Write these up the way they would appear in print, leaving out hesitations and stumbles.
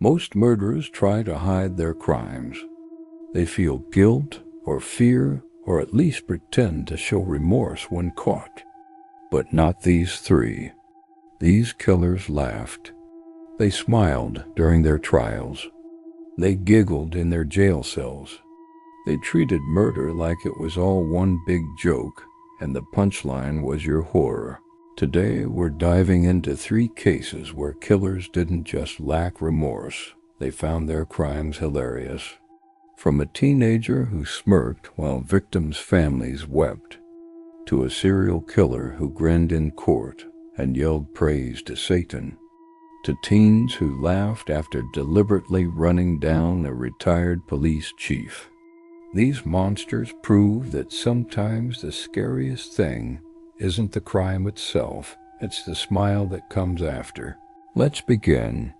Most murderers try to hide their crimes. They feel guilt or fear, or at least pretend to show remorse when caught. But not these three. These killers laughed. They smiled during their trials. They giggled in their jail cells. They treated murder like it was all one big joke, and the punchline was your horror. Today, we're diving into 3 cases where killers didn't just lack remorse, they found their crimes hilarious. From a teenager who smirked while victims' families wept, to a serial killer who grinned in court and yelled praise to Satan, to teens who laughed after deliberately running down a retired police chief. These monsters prove that sometimes the scariest thing isn't the crime itself, it's the smile that comes after. Let's begin.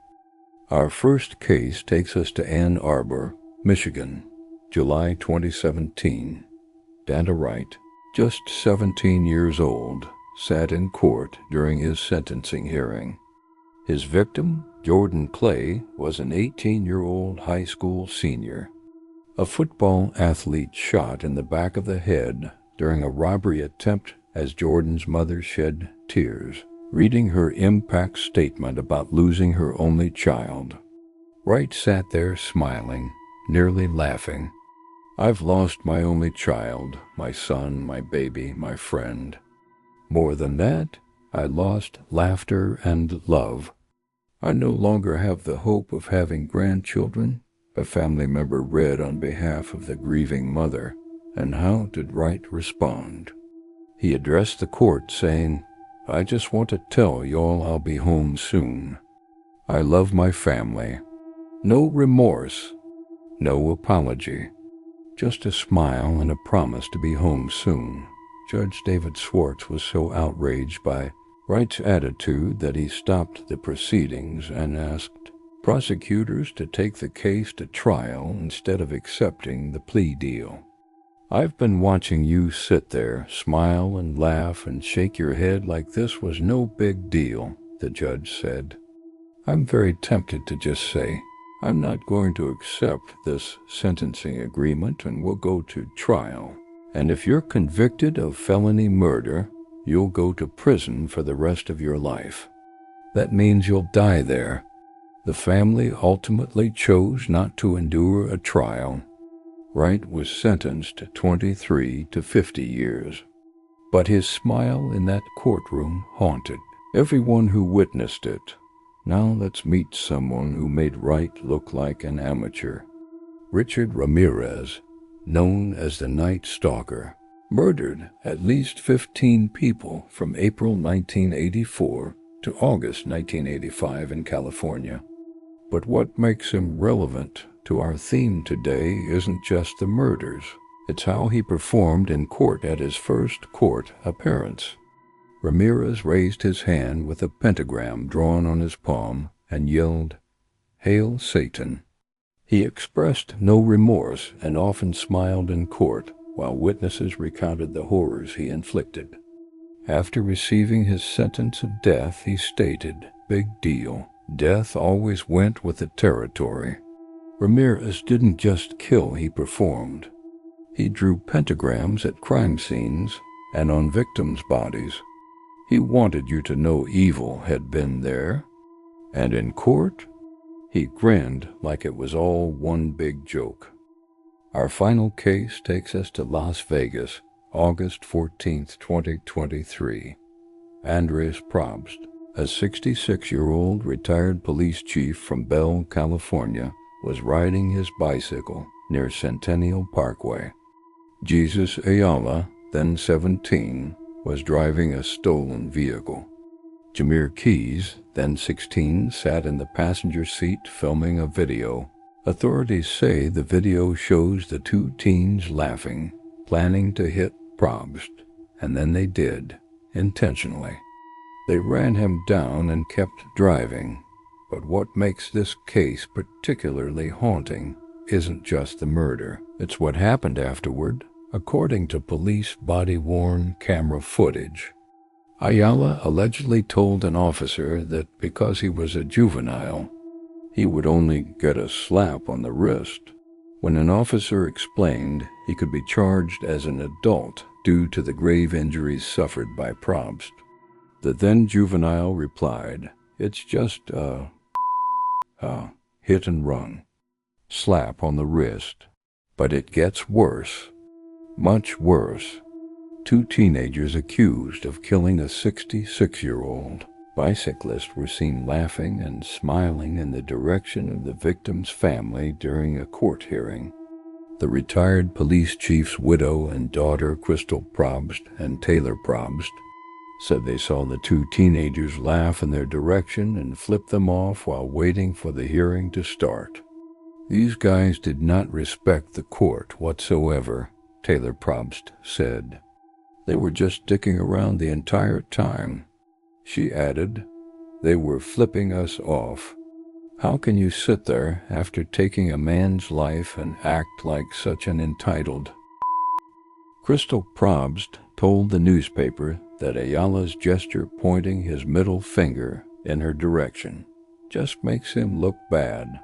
Our first case takes us to Ann Arbor, Michigan, July 2017. Dana Wright, just 17 years old, sat in court during his sentencing hearing. His victim, Jordan Clay, was an 18-year-old high school senior. A football athlete shot in the back of the head during a robbery attempt as Jordan's mother shed tears, reading her impact statement about losing her only child. Wright sat there smiling, nearly laughing. "I've lost my only child, my son, my baby, my friend. More than that, I lost laughter and love. I no longer have the hope of having grandchildren," a family member read on behalf of the grieving mother. And how did Wright respond? He addressed the court saying, "I just want to tell y'all I'll be home soon. I love my family. No remorse, no apology, just a smile and a promise to be home soon." Judge David Swartz was so outraged by Wright's attitude that he stopped the proceedings and asked prosecutors to take the case to trial instead of accepting the plea deal. "I've been watching you sit there, smile and laugh and shake your head like this was no big deal," the judge said. "I'm very tempted to just say, I'm not going to accept this sentencing agreement and we'll go to trial. And if you're convicted of felony murder, you'll go to prison for the rest of your life. That means you'll die there." The family ultimately chose not to endure a trial. Wright was sentenced to 23 to 50 years. But his smile in that courtroom haunted everyone who witnessed it. Now let's meet someone who made Wright look like an amateur. Richard Ramirez, known as the Night Stalker, murdered at least 15 people from April 1984 to August 1985 in California. But what makes him relevant to our theme today isn't just the murders, it's how he performed in court at his first court appearance. Ramirez raised his hand with a pentagram drawn on his palm and yelled, "Hail Satan." He expressed no remorse and often smiled in court while witnesses recounted the horrors he inflicted. After receiving his sentence of death, he stated, "Big deal. Death always went with the territory." Ramirez didn't just kill, he performed. He drew pentagrams at crime scenes and on victims' bodies. He wanted you to know evil had been there. And in court, he grinned like it was all one big joke. Our final case takes us to Las Vegas, August 14, 2023. Andres Probst, a 66-year-old retired police chief from Bell, California, was riding his bicycle near Centennial Parkway. Jesus Ayala, then 17, was driving a stolen vehicle. Jameer Keys, then 16, sat in the passenger seat filming a video. Authorities say the video shows the 2 teens laughing, planning to hit Probst, and then they did, intentionally. They ran him down and kept driving. But what makes this case particularly haunting isn't just the murder, it's what happened afterward, according to police body-worn camera footage. Ayala allegedly told an officer that because he was a juvenile, he would only get a slap on the wrist. When an officer explained he could be charged as an adult due to the grave injuries suffered by Probst, the then juvenile replied, "It's just a hit and run. Slap on the wrist." But it gets worse. Much worse. 2 teenagers accused of killing a 66-year-old bicyclist were seen laughing and smiling in the direction of the victim's family during a court hearing. The retired police chief's widow and daughter, Crystal Probst and Taylor Probst, said they saw the 2 teenagers laugh in their direction and flip them off while waiting for the hearing to start. "These guys did not respect the court whatsoever," Taylor Probst said. "They were just dicking around the entire time." She added, "They were flipping us off. How can you sit there after taking a man's life and act like such an entitled?" Crystal Probst told the newspaper that Ayala's gesture pointing his middle finger in her direction just makes him look bad.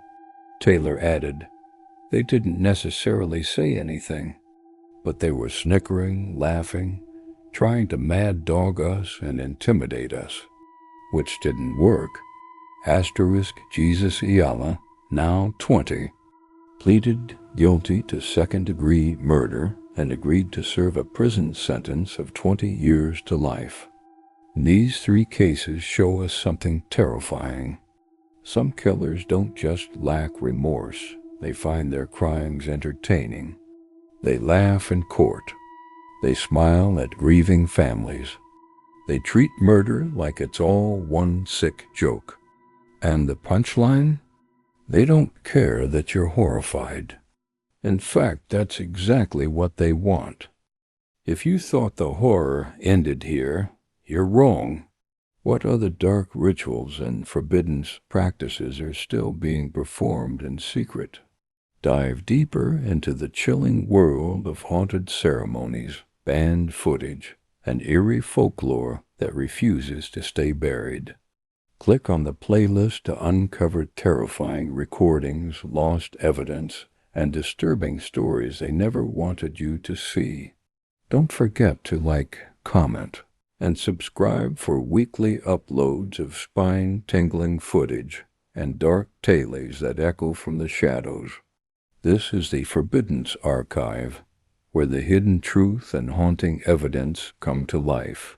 Taylor added, "They didn't necessarily say anything, but they were snickering, laughing, trying to mad dog us and intimidate us, which didn't work." Jesus Ayala, now 20, pleaded guilty to second-degree murder and agreed to serve a prison sentence of 20 years to life. These 3 cases show us something terrifying. Some killers don't just lack remorse, they find their crimes entertaining. They laugh in court. They smile at grieving families. They treat murder like it's all one sick joke. And the punchline? They don't care that you're horrified. In fact, that's exactly what they want. If you thought the horror ended here, you're wrong. What other dark rituals and forbidden practices are still being performed in secret? Dive deeper into the chilling world of haunted ceremonies, banned footage, and eerie folklore that refuses to stay buried. Click on the playlist to uncover terrifying recordings, lost evidence, and disturbing stories they never wanted you to see. Don't forget to like, comment, and subscribe for weekly uploads of spine-tingling footage and dark tales that echo from the shadows. This is the Forbiddance Archive, where the hidden truth and haunting evidence come to life.